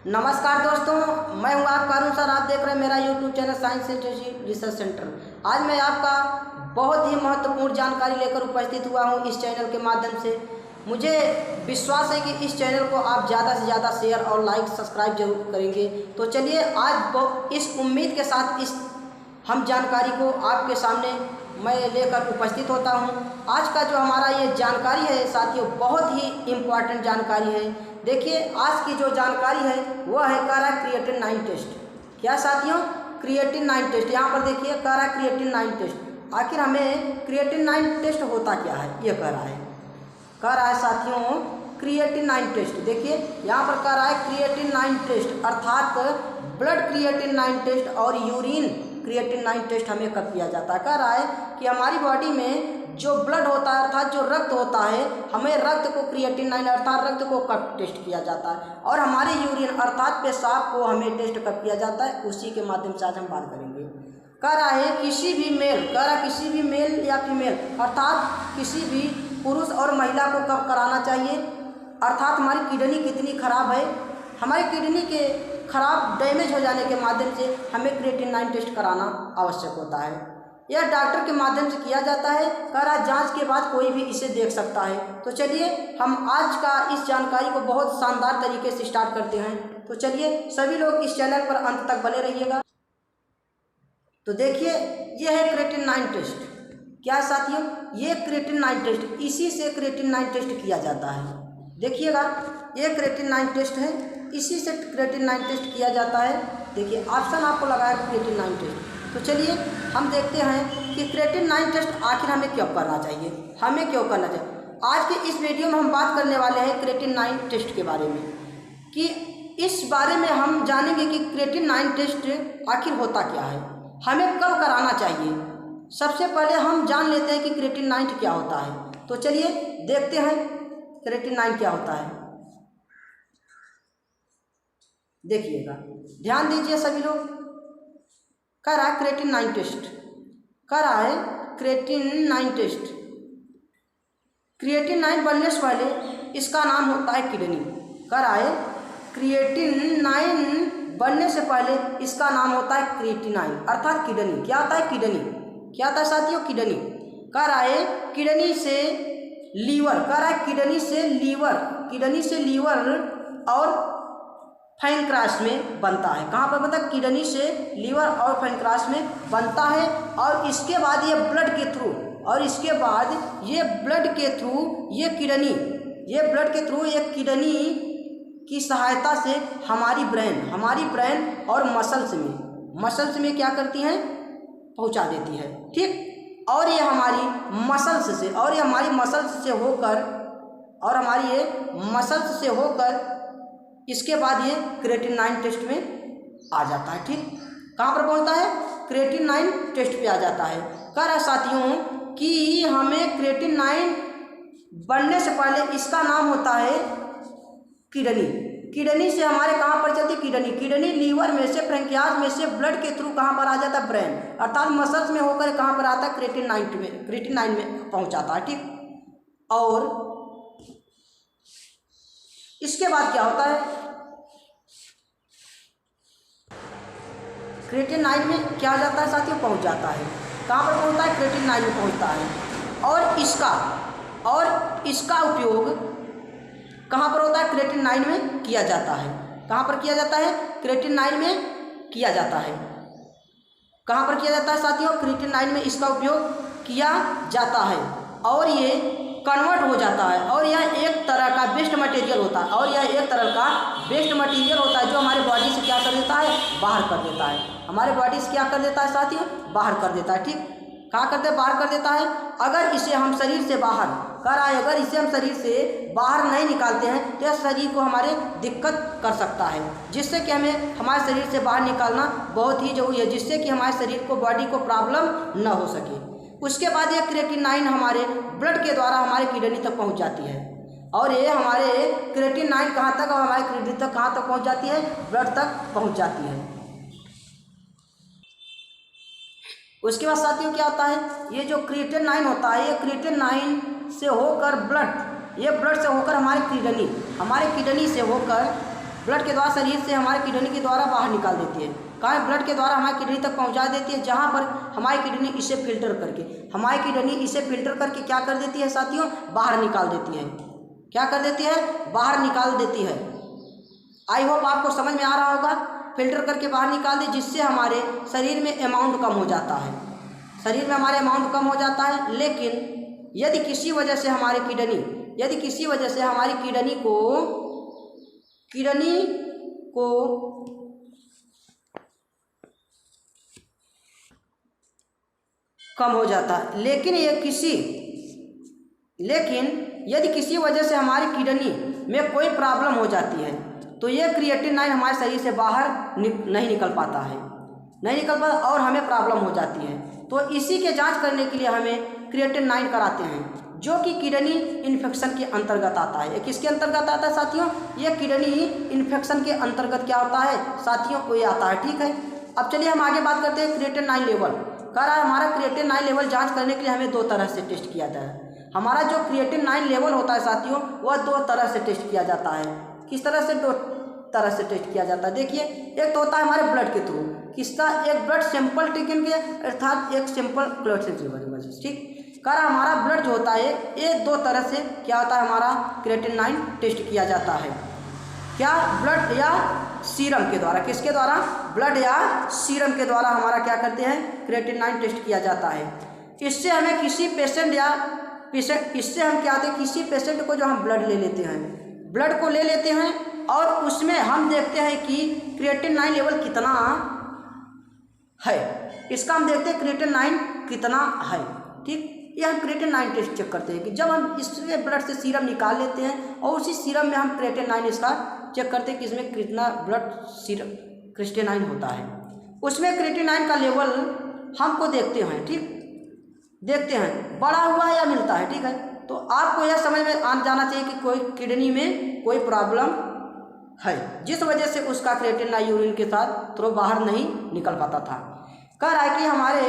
नमस्कार दोस्तों, मैं हूं आपका अरुण सर। आप देख रहे हैं मेरा YouTube channel science research centre. आज मैं आपका बहुत ही महत्वपूर्ण जानकारी लेकर उपस्थित हुआ हूं इस चैनल के माध्यम से। मुझे विश्वास है कि इस चैनल को आप ज़्यादा से ज़्यादा शेयर और लाइक सब्सक्राइब जरूर करेंगे। तो चलिए आज इस उम्मीद के साथ इस हम जानकारी को आपके सामने मैं लेकर उपस्थित होता हूं। आज का जो हमारा ये जानकारी है साथियों, बहुत ही इम्पोर्टेंट जानकारी है। देखिए, आज की जो जानकारी है वह है कह रहा है क्रिएटिन-9 टेस्ट। क्या साथियों? क्रिएटिन-9 टेस्ट। यहाँ पर देखिए कह रहा है क्रिएटिन-9 टेस्ट। आखिर हमें क्रिएटिन-9 टेस्ट होता क्या है ये कह रहा है साथियों क्रिएटिन-9 टेस्ट। देखिए यहाँ पर कह रहा है क्रिएटिन-9 टेस्ट, अर्थात ब्लड क्रिएटिन-9 टेस्ट और यूरिन क्रिएटिन-9 टेस्ट हमें कब किया जाता है। कह रहा है कि हमारी बॉडी में जो ब्लड होता है अर्थात जो रक्त होता है, हमें रक्त को क्रिएटिन-9 अर्थात रक्त को कब टेस्ट किया जाता है, और हमारे यूरिन अर्थात पेशाब को हमें टेस्ट कब किया जाता है, उसी के माध्यम से आज हम बात करेंगे। कह रहा है किसी भी मेल या फीमेल अर्थात किसी भी पुरुष और महिला को कब कराना चाहिए, अर्थात हमारी किडनी कितनी खराब है, हमारी किडनी के खराब डैमेज हो जाने के माध्यम से हमें क्रिएटिन-9 टेस्ट कराना आवश्यक होता है। यह डॉक्टर के माध्यम से किया जाता है। कह रहा है जांच के बाद कोई भी इसे देख सकता है। तो चलिए हम आज का इस जानकारी को बहुत शानदार तरीके से स्टार्ट करते हैं। तो चलिए सभी लोग इस चैनल पर अंत तक बने रहिएगा। तो देखिए यह है क्रिएटिन-9 टेस्ट। क्या है साथियों? ये क्रिएटिन-9 टेस्ट, इसी से क्रिएटिन-9 टेस्ट किया जाता है। देखिएगा ये क्रिएटिन-9 टेस्ट है, इसी से क्रिएटिन-9 टेस्ट किया जाता है। देखिए ऑप्शन आपको लगाया क्रिएटिन-9 टेस्ट। तो चलिए हम देखते हैं कि क्रिएटिन-9 टेस्ट आखिर हमें क्यों करना चाहिए, आज के इस वीडियो में हम बात करने वाले हैं क्रिएटिन-9 टेस्ट के बारे में, कि इस बारे में हम जानेंगे कि क्रिएटिन-9 टेस्ट आखिर होता क्या है, हमें कब कराना चाहिए। सबसे पहले हम जान लेते हैं कि क्रिएटिन-9 क्या होता है। तो चलिए देखते हैं क्रिएटिन-9 क्या होता है। देखिएगा, ध्यान दीजिए सभी लोग। कह रहा है क्रिएटिन-9 टेस्ट, क्रिएटिन-9 बनने से पहले इसका नाम होता है किडनी। कह रहा है क्रिएटिन-9 बनने से पहले इसका नाम होता है क्रिएटिनाइन अर्थात किडनी। क्या होता है? किडनी। क्या होता है साथियों? किडनी। कह रहा है किडनी से लीवर, किडनी से लीवर और पैंक्रियास में बनता है। कहाँ पर बनता है? किडनी से लीवर और पैंक्रियास में बनता है। और इसके बाद ये ब्लड के थ्रू ये किडनी की सहायता से हमारी ब्रेन और मसल्स में क्या करती हैं? पहुंचा देती है। ठीक। और ये हमारी मसल्स से होकर इसके बाद ये क्रिएटिन-9 टेस्ट में आ जाता है। ठीक। कहाँ पर पहुंचता है? क्रिएटिन-9 टेस्ट पे आ जाता है। कह रहा है साथियों कि हमें क्रिएटिन-9 बनने से पहले इसका नाम होता है किडनी से हमारे कहाँ पर चलती है? किडनी लीवर में से, पैंक्रियास में से ब्लड के थ्रू कहाँ पर आ जाता है? ब्रेन अर्थात मसल्स में होकर कहाँ पर आता है? क्रिएटिन-9 में पहुँचाता है। ठीक। और इसके बाद क्या होता है? क्रिएटिन-9 में क्या हो जाता है साथियों? पहुंच जाता है। कहाँ पर पहुंचता है? क्रिएटिन-9 में पहुंचता है। और इसका उपयोग कहाँ पर होता है? क्रिएटिन-9 में किया जाता है। कहाँ पर किया जाता है? क्रिएटिन-9 में किया जाता है। कहाँ पर किया जाता है साथियों? क्रिएटिन-9 में इसका उपयोग किया जाता है और ये कन्वर्ट हो जाता है। और यह एक तरह का वेस्ट मटेरियल होता है जो हमारे बॉडी से क्या कर देता है? बाहर कर देता है। हमारे बॉडी से क्या कर देता है साथियों? बाहर कर देता है। ठीक। कहाँ करते हैं? बाहर कर देता है। अगर इसे हम शरीर से बाहर नहीं निकालते हैं तो यह शरीर को हमारे दिक्कत कर सकता है, जिससे कि हमें हमारे शरीर से बाहर निकालना बहुत ही जरूरी है, जिससे कि हमारे शरीर को, बॉडी को प्रॉब्लम न हो सके। उसके बाद ये क्रिएटिन-9 हमारे ब्लड के द्वारा हमारे किडनी तक पहुंच जाती है। और ये हमारे क्रिएटिन-9 कहाँ तक, और हमारे किडनी तक कहाँ तक पहुंच जाती है? ब्लड तक पहुंच जाती है। उसके बाद साथियों क्या होता है? ये जो क्रिएटिन-9 होता है, ये क्रिएटिन-9 से होकर ब्लड से होकर हमारे किडनी से होकर ब्लड के द्वारा शरीर से हमारे किडनी के द्वारा बाहर निकाल देती है। कहाँ है? ब्लड के द्वारा हमारी किडनी तक पहुंचा देती है, जहाँ पर हमारी किडनी इसे फिल्टर करके क्या कर देती है साथियों? बाहर निकाल देती है। क्या कर देती है? बाहर निकाल देती है। आई होप आपको समझ में आ रहा होगा। फिल्टर करके बाहर निकाल दी, जिससे हमारे शरीर में अमाउंट कम हो जाता है, शरीर में हमारे अमाउंट कम हो जाता है। लेकिन यदि किसी वजह से हमारी किडनी को कम हो जाता है, लेकिन यदि किसी वजह से हमारी किडनी में कोई प्रॉब्लम हो जाती है तो ये क्रिएटिनाइन हमारे शरीर से बाहर नहीं निकल पाता और हमें प्रॉब्लम हो जाती है। तो इसी के जांच करने के लिए हमें क्रिएटिनाइन कराते हैं, जो कि किडनी इन्फेक्शन के अंतर्गत आता है। किसके अंतर्गत आता है साथियों? ये किडनी इन्फेक्शन के अंतर्गत क्या होता है साथियों? कोई आता है। ठीक है, अब चलिए हम आगे बात करते हैं क्रिएटिनाइन लेवल। कह रहा है हमारा क्रिएटिनाइन लेवल जांच करने के लिए हमें 2 तरह से टेस्ट किया जाता है। हमारा जो क्रिएटिनाइन लेवल होता है साथियों, वह 2 तरह से टेस्ट किया जाता है। किस तरह से? 2 तरह से टेस्ट किया जाता है। देखिए, एक तो होता है हमारे ब्लड के थ्रू। किसका? एक ब्लड सैंपल टेकन के, अर्थात एक सिंपल ब्लड से। ठीक, कह रहा हमारा ब्लड जो होता है ये 2 तरह से क्या होता है, हमारा क्रिएटिनाइन टेस्ट किया जाता है। क्या? ब्लड या सीरम के द्वारा। किसके द्वारा? ब्लड या सीरम के द्वारा हमारा क्या करते हैं? क्रिएटिनाइन टेस्ट किया जाता है। इससे हमें किसी पेशेंट किसी पेशेंट को जो हम ब्लड को ले लेते हैं और उसमें हम देखते हैं कि क्रिएटिनाइन लेवल कितना है। इसका हम देखते हैं क्रिएटिनाइन कितना है। ठीक, ये हम क्रिएटिनाइन टेस्ट चेक करते हैं कि जब हम इससे ब्लड से सीरम निकाल लेते हैं और उसी सीरम में हम क्रिएटिनाइन इसका चेक करते हैं कि इसमें कितना ब्लड क्रिएटिनाइन होता है। उसमें क्रिएटिनाइन का लेवल हमको देखते हैं। ठीक, देखते हैं बढ़ा हुआ या मिलता है। ठीक है, तो आपको यह समझ में आ जाना चाहिए कि कोई किडनी में कोई प्रॉब्लम है, जिस वजह से उसका क्रिएटिनाइन यूरिन के साथ थ्रू बाहर नहीं निकल पाता था। कह रहा है कि हमारे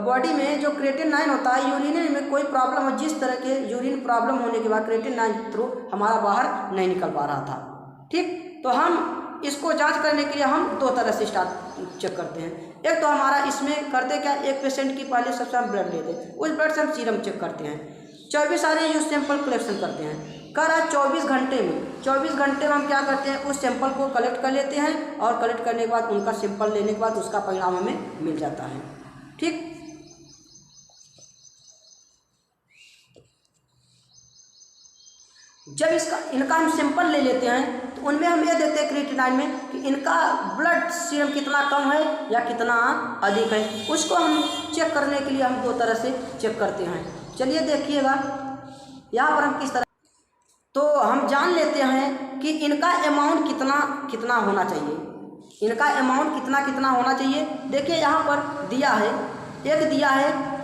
बॉडी में जो क्रिएटिनाइन होता है, यूरिन में कोई प्रॉब्लम हो, जिस तरह के यूरिन प्रॉब्लम होने के बाद क्रिएटिनाइन थ्रू हमारा बाहर नहीं निकल पा रहा था। ठीक, तो हम इसको जांच करने के लिए हम 2 तरह से चेक करते हैं। एक तो हमारा इसमें करते क्या, एक पेशेंट की पहले सबसे हम ब्लड लेते हैं, उस ब्लड से हम सीरम चेक करते हैं। 24 सारे यूज सैंपल कलेक्शन करते हैं। कह रहा है 24 घंटे में हम क्या करते हैं, उस सैंपल को कलेक्ट कर लेते हैं और कलेक्ट करने के बाद उनका सैंपल लेने के बाद उसका परिणाम हमें मिल जाता है। ठीक, जब इनका हम सैंपल ले लेते हैं तो उनमें हम ये देखते हैं क्रिएटिनाइन में कि इनका ब्लड सीरम कितना कम है या कितना अधिक है। उसको हम चेक करने के लिए हम 2 तरह से चेक करते हैं। चलिए देखिएगा यहाँ पर हम किस तरह, तो हम जान लेते हैं कि इनका अमाउंट कितना होना चाहिए। इनका अमाउंट कितना होना चाहिए। देखिए यहाँ पर दिया है, एक दिया है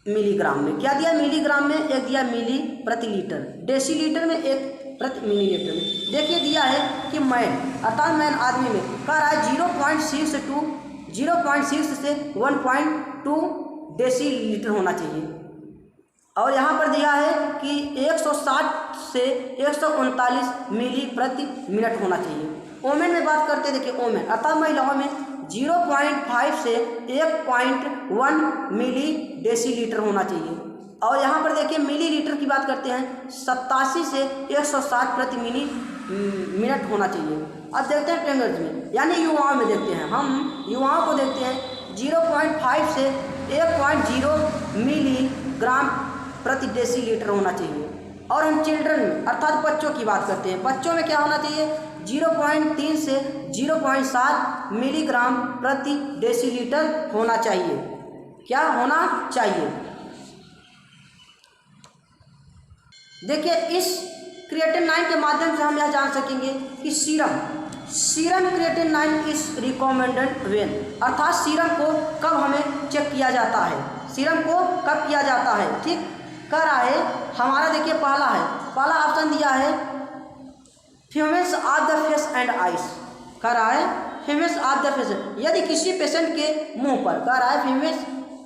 मिलीग्राम में, क्या दिया? मिलीग्राम में। एक दिया मिली प्रति लीटर, डेसीलीटर में, एक प्रति मिलीलीटर में। देखिए दिया है कि मैन, अर्थात मैन आदमी में कह रहा है 0.6 से 1.2 डेसीलीटर होना चाहिए। और यहाँ पर दिया है कि 160 से 139 मिली प्रति मिनट होना चाहिए। ओमेन में बात करते हैं, देखिए ओमेन अर्थात महिलाओं में 0.5 से 1.1 मिली डेसीलीटर होना चाहिए। और यहाँ पर देखिए मिलीलीटर की बात करते हैं 87 से 160 प्रति मिनट होना चाहिए। अब देखते हैं टेंगर्स में, यानी युवाओं में देखते हैं, हम युवाओं को देखते हैं 0.5 से 1.0 मिलीग्राम प्रति डेसीलीटर होना चाहिए। और हम चिल्ड्रन अर्थात बच्चों की बात करते हैं, बच्चों में क्या होना चाहिए? 0.3 से 0.7 मिलीग्राम प्रति डेसीलीटर होना चाहिए। क्या होना चाहिए? देखिए इस क्रिएटिनाइन के माध्यम से हम यह जान सकेंगे कि serum creatinine is recommended when, अर्थात सीरम को कब हमें चेक किया जाता है, सीरम को कब किया जाता है। ठीक, कह रहा है हमारा देखिए पहला ऑप्शन दिया है females of the face and eyes. कह रहा है फीमेल्स ऑफ द फेस, यदि किसी पेशेंट के मुंह पर, कह रहा है females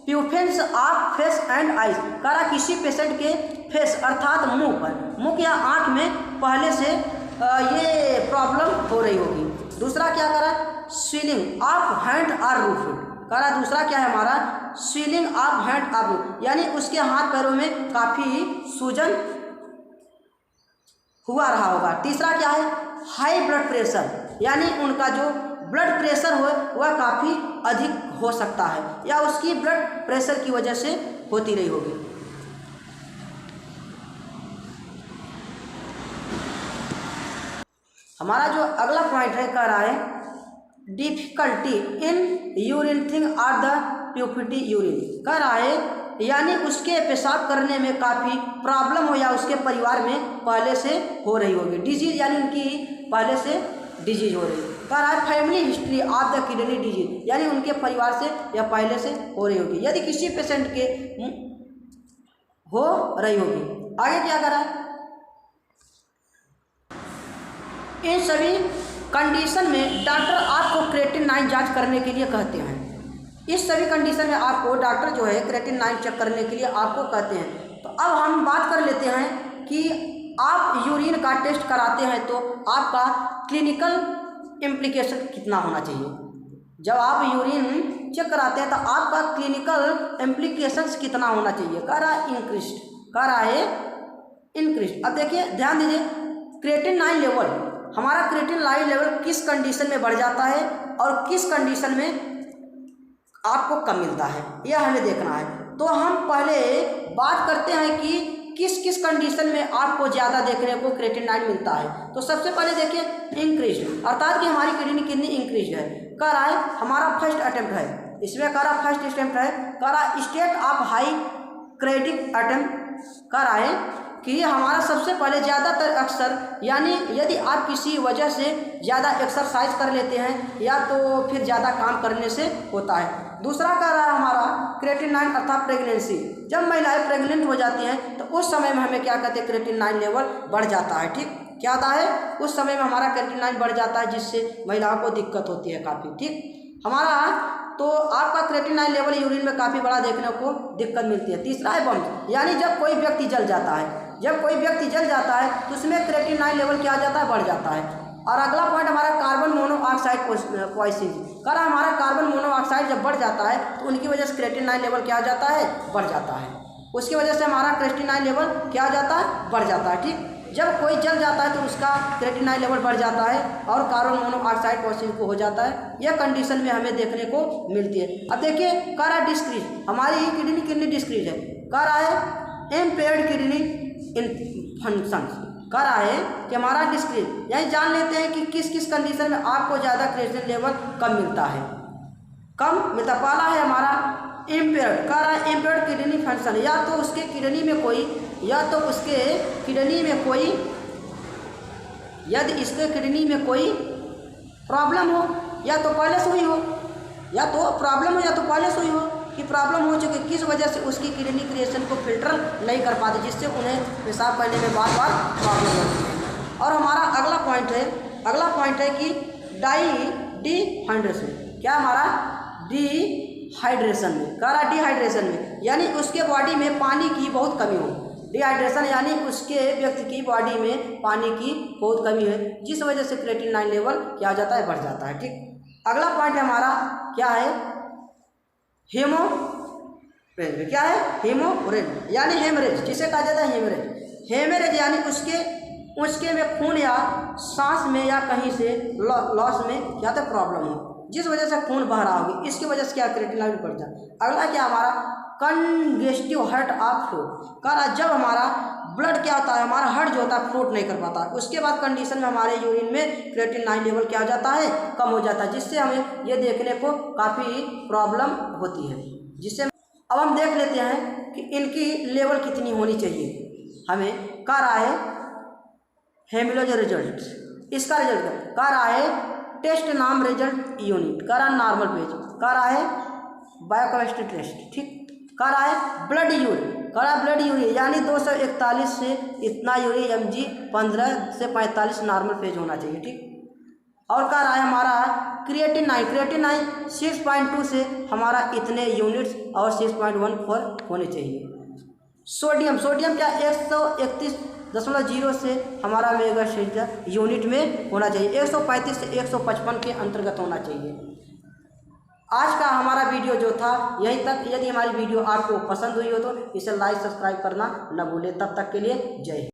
puffiness of face and eyes, कह रहा किसी पेशेंट के फेस अर्थात मुंह पर, मुंह या आँख में पहले से ये प्रॉब्लम हो रही होगी। दूसरा क्या करा, swelling of hand are roughed करा। दूसरा क्या है हमारा, swelling of hand are rough, यानी उसके हाथ पैरों में काफ़ी सूजन हुआ रहा होगा। तीसरा क्या है, हाई ब्लड प्रेशर, यानी उनका जो ब्लड प्रेशर हो वह काफ़ी अधिक हो सकता है या उसकी ब्लड प्रेशर की वजह से होती रही होगी। हमारा जो अगला पॉइंट है, कह रहा है difficulty in urinating or the प्यूपिटी यूरिन, कह रहा है यानी उसके पेशाब करने में काफ़ी प्रॉब्लम हो या उसके परिवार में पहले से हो रही होगी डिजीज, यानी उनकी पहले से डिजीज हो रही है। कह रहा है family history of the kidney disease, यानी उनके परिवार से या पहले से हो रही होगी यदि किसी पेशेंट के हो रही होगी। आगे क्या कर रहा है, इन सभी कंडीशन में डॉक्टर आपको क्रिएटिन 9 जांच करने के लिए कहते हैं। इस सभी कंडीशन में आपको डॉक्टर जो है क्रिएटिन 9 चेक करने के लिए आपको कहते हैं। तो अब हम बात कर लेते हैं कि आप यूरिन का टेस्ट कराते हैं तो आपका क्लिनिकल इम्प्लीकेशन कितना होना चाहिए। जब आप यूरिन चेक कराते हैं तो आपका क्लिनिकल इम्प्लीकेशंस कितना होना चाहिए। कह रहा है इंक्रीज, कह रहा है इंक्रीज। अब देखिए ध्यान दीजिए, क्रिएटिन 9 लेवल, हमारा क्रिएटिन 9 लेवल किस कंडीशन में बढ़ जाता है और किस कंडीशन में आपको कम मिलता है, यह हमें देखना है। तो हम पहले बात करते हैं कि किस किस कंडीशन में आपको ज़्यादा देखने को क्रिएटिन 9 मिलता है। तो सबसे पहले देखिए इंक्रीज, अर्थात कि हमारी किडनी इंक्रीज है। कह रहा है हमारा फर्स्ट अटेम्प्ट है, इसमें कह रहा फर्स्ट अटेम्प्ट है, कह रहा state of high credit attempt, कह रहा है कि हमारा सबसे पहले ज़्यादातर अक्सर, यानी यदि आप किसी वजह से ज़्यादा एक्सरसाइज कर लेते हैं या तो फिर ज़्यादा काम करने से होता है। दूसरा कह रहा है हमारा क्रिएटिन 9 अर्थात प्रेगनेंसी, जब महिलाएं प्रेग्नेंट हो जाती हैं तो उस समय में हमें क्या कहते हैं, क्रिएटिन 9 लेवल बढ़ जाता है। ठीक, क्या होता है, उस समय में हमारा क्रिएटिन 9 बढ़ जाता है जिससे महिलाओं को दिक्कत होती है काफ़ी। ठीक, हमारा तो आपका क्रिएटिन 9 लेवल यूरिन में काफ़ी बड़ा देखने को दिक्कत मिलती है। तीसरा है बम्प, यानी जब कोई व्यक्ति जल जाता है, जब कोई व्यक्ति जल जाता है तो उसमें क्रिएटिन 9 लेवल क्या हो जाता है, बढ़ जाता है। और अगला पॉइंट हमारा कार्बन मोनोऑक्साइड पॉइजनिंग, कर हमारा कार्बन मोनोऑक्साइड जब बढ़ जाता है तो उनकी वजह से क्रिएटिन 9 लेवल क्या हो जाता है, बढ़ जाता है। उसकी वजह से हमारा क्रिएटिन 9 लेवल क्या हो जाता है, बढ़ जाता है। ठीक, जब कोई जल जाता है तो उसका क्रिएटिन 9 लेवल बढ़ जाता है और कार्बन मोनोऑक्साइड पॉइजनिंग को हो जाता है। यह कंडीशन में हमें देखने को मिलती है। अब देखिए कह रहा है डिस्क्रीज, हमारी किडनी डिस्क्रीज है। कह रहा है इम्पेयर्ड किडनी इन फंक्शन, कह रहा है कि हमारा डिस्क्रीज, यही जान लेते हैं कि किस किस कंडीशन में आपको ज़्यादा क्रिएटिन लेवल कम मिलता है, कम मिलता। पहला है हमारा इम्पेयर्ड, कह रहा है इम्पेयर्ड किडनी फंक्शन, या तो उसके किडनी में कोई, या तो उसके किडनी में कोई, यदि इसके किडनी में कोई प्रॉब्लम हो या तो पहले से हुई हो, या तो प्रॉब्लम हो या तो पहले से हुई हो कि प्रॉब्लम हो चुकी, किस वजह से उसकी किडनी क्रिएशन को फिल्टर नहीं कर पाते जिससे उन्हें पेशाब करने में बार बार प्रॉब्लम होती है। और हमारा अगला पॉइंट है कि डिहाइड्रेशन, क्या हमारा डिहाइड्रेशन में, कह रहा डिहाइड्रेशन में, यानी उसके बॉडी में पानी की बहुत कमी हो। डिहाइड्रेशन यानी उसके व्यक्ति की बॉडी में पानी की बहुत कमी है जिस वजह से क्रिएटिन 9 लेवल क्या हो जाता है, बढ़ जाता है। ठीक, अगला पॉइंट हमारा क्या है, हेमोरेज, क्या है, हेमोरेज यानी हेमरेज, जिसे कहा जाता है हेमरेज। हेमरेज यानी उसके में खून या सांस में या कहीं से लॉस में क्या होता है, प्रॉब्लम हो जिस वजह से खून बह रहा होगी, इसकी वजह से क्या क्रिएटिन लेवल बढ़ जाता है। अगला क्या हमारा कंजेस्टिव हार्ट ऑफ फ्लो, कह रहा जब हमारा ब्लड क्या होता है, हमारा हार्ट जो होता है फ्लोट नहीं कर पाता, उसके बाद कंडीशन में हमारे यूरिन में क्रिएटिन 9 लेवल क्या हो जाता है, कम हो जाता है, जिससे हमें ये देखने को काफ़ी प्रॉब्लम होती है। जिससे अब हम देख लेते हैं कि इनकी लेवल कितनी होनी चाहिए। हमें कह रहा है हेमोलॉजी रिजल्ट, इसका रिजल्ट कह रहा है टेस्ट नाम रिजल्ट यूनिट, कह रहा है नॉर्मल पेज, कह रहा है बायोकेमिस्ट्री टेस्ट। ठीक, कह रहा है ब्लड यूरिन, कह रहा है ब्लड यूरिन यानी 241 से इतना यूरिन mg 15 से 45 नॉर्मल पेज होना चाहिए। ठीक, और कह रहा है हमारा क्रिएटिन 9 6.2 से हमारा इतने यूनिट्स और 6.14 होने चाहिए। सोडियम क्या 131 135.0 से हमारा मेगा सेंटर यूनिट में होना चाहिए, 135 से 155 के अंतर्गत होना चाहिए। आज का हमारा वीडियो जो था यहीं तक। यदि हमारी वीडियो आपको पसंद हुई हो तो इसे लाइक सब्सक्राइब करना न भूलें। तब तक के लिए जय हिंद।